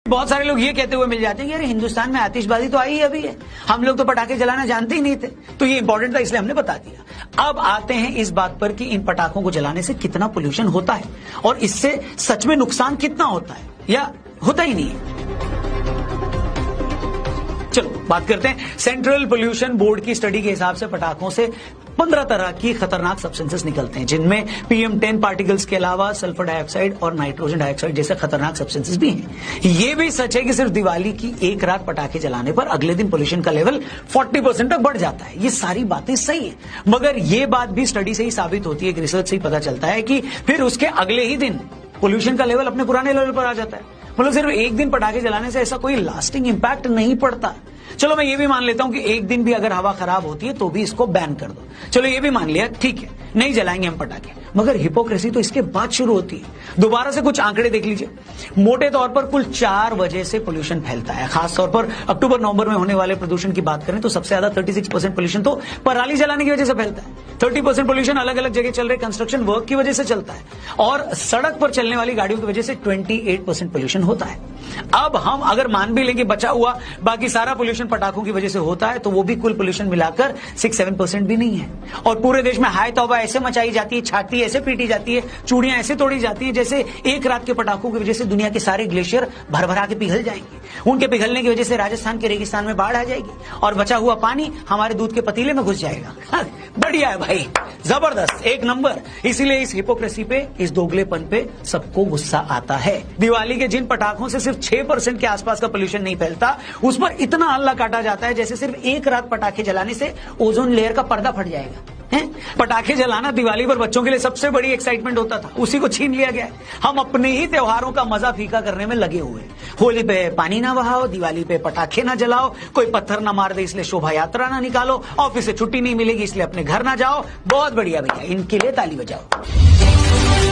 बहुत सारे लोग ये कहते हुए मिल जाते हैं कि अरे हिंदुस्तान में आतिशबाजी तो आई अभी है, हम लोग तो पटाखे जलाना जानते ही नहीं थे। तो ये इंपॉर्टेंट था इसलिए हमने बता दिया। अब आते हैं इस बात पर कि इन पटाखों को जलाने से कितना पोल्यूशन होता है और इससे सच में नुकसान कितना होता है या होता ही नहीं है। चलो बात करते हैं। सेंट्रल पोल्यूशन बोर्ड की स्टडी के हिसाब से पटाखों से 15 तरह की खतरनाक सब्सटेंसेस निकलते हैं, जिनमें PM10 पार्टिकल्स के अलावा सल्फर डाइऑक्साइड और नाइट्रोजन डाइऑक्साइड जैसे खतरनाक सब्सटेंसेस भी हैं। ये भी सच है कि सिर्फ दिवाली की एक रात पटाखे जलाने पर अगले दिन पोल्यूशन का लेवल 40% तक बढ़ जाता है। ये सारी बातें सही है, मगर ये बात भी स्टडी से ही साबित होती है, रिसर्च से ही पता चलता है कि फिर उसके अगले ही दिन पोल्यूशन का लेवल अपने पुराने लेवल पर आ जाता है। मतलब सिर्फ एक दिन पटाखे जलाने से ऐसा कोई लास्टिंग इंपैक्ट नहीं पड़ता। चलो मैं ये भी मान लेता हूं कि एक दिन भी अगर हवा खराब होती है तो भी इसको बैन कर दो, चलो ये भी मान लिया, ठीक है, नहीं जलाएंगे हम पटाखे। मगर हिपोक्रेसी तो इसके बाद शुरू होती है। दोबारा से कुछ आंकड़े देख लीजिए। मोटे तौर पर कुल 4 वजह से पोल्यूशन फैलता है। खासतौर पर अक्टूबर नवंबर में होने वाले प्रदूषण की बात करें तो सबसे ज्यादा 36% पोल्यूशन तो पराली जलाने की वजह से फैलता है। 30% पोल्यूशन अलग अलग जगह चल रहे कंस्ट्रक्शन वर्क की वजह से चलता है और सड़क पर चलने वाली गाड़ियों की वजह से 28% पोल्यूशन होता है। अब हम अगर मान भी लेंगे बचा हुआ बाकी सारा पोल्यूशन पटाखों की वजह से होता है तो वो भी कुल पोल्यूशन मिलाकर 6-7% भी नहीं है। और पूरे देश में हाय तौबा ऐसे मचाई जाती है, छाती ऐसे पीटी जाती है, चूड़ियां ऐसे तोड़ी जाती है जैसे एक रात के पटाखों की वजह से दुनिया के सारे ग्लेशियर भर-भरा के पिघल जाएंगे। उनके पिघलने की वजह से राजस्थान के रेगिस्तान में बाढ़ आ जाएगी और बचा हुआ पानी हमारे दूध के पतीले में घुस जाएगा। बढ़िया है भाई, जबरदस्त, एक नंबर। इसीलिए इस हिपोक्रेसी पे, इस दोगलेपन पे सबको गुस्सा आता है। दिवाली के जिन पटाखों से सिर्फ 6% के आसपास का पोल्यूशन नहीं फैलता, उस पर इतना हल्ला काटा जाता है जैसे सिर्फ एक रात पटाखे जलाने से ओजोन लेयर का पर्दा फट जाएगा। पटाखे जलाना दिवाली पर बच्चों के लिए सबसे बड़ी एक्साइटमेंट होता था, उसी को छीन लिया गया है। हम अपने ही त्योहारों का मजा फीका करने में लगे हुए हैं। होली पे पानी ना बहाओ, दिवाली पे पटाखे ना जलाओ, कोई पत्थर ना मार दे इसलिए शोभा यात्रा ना निकालो, ऑफिस से छुट्टी नहीं मिलेगी इसलिए अपने घर ना जाओ। बहुत बढ़िया भैया, इनके लिए ताली बजाओ।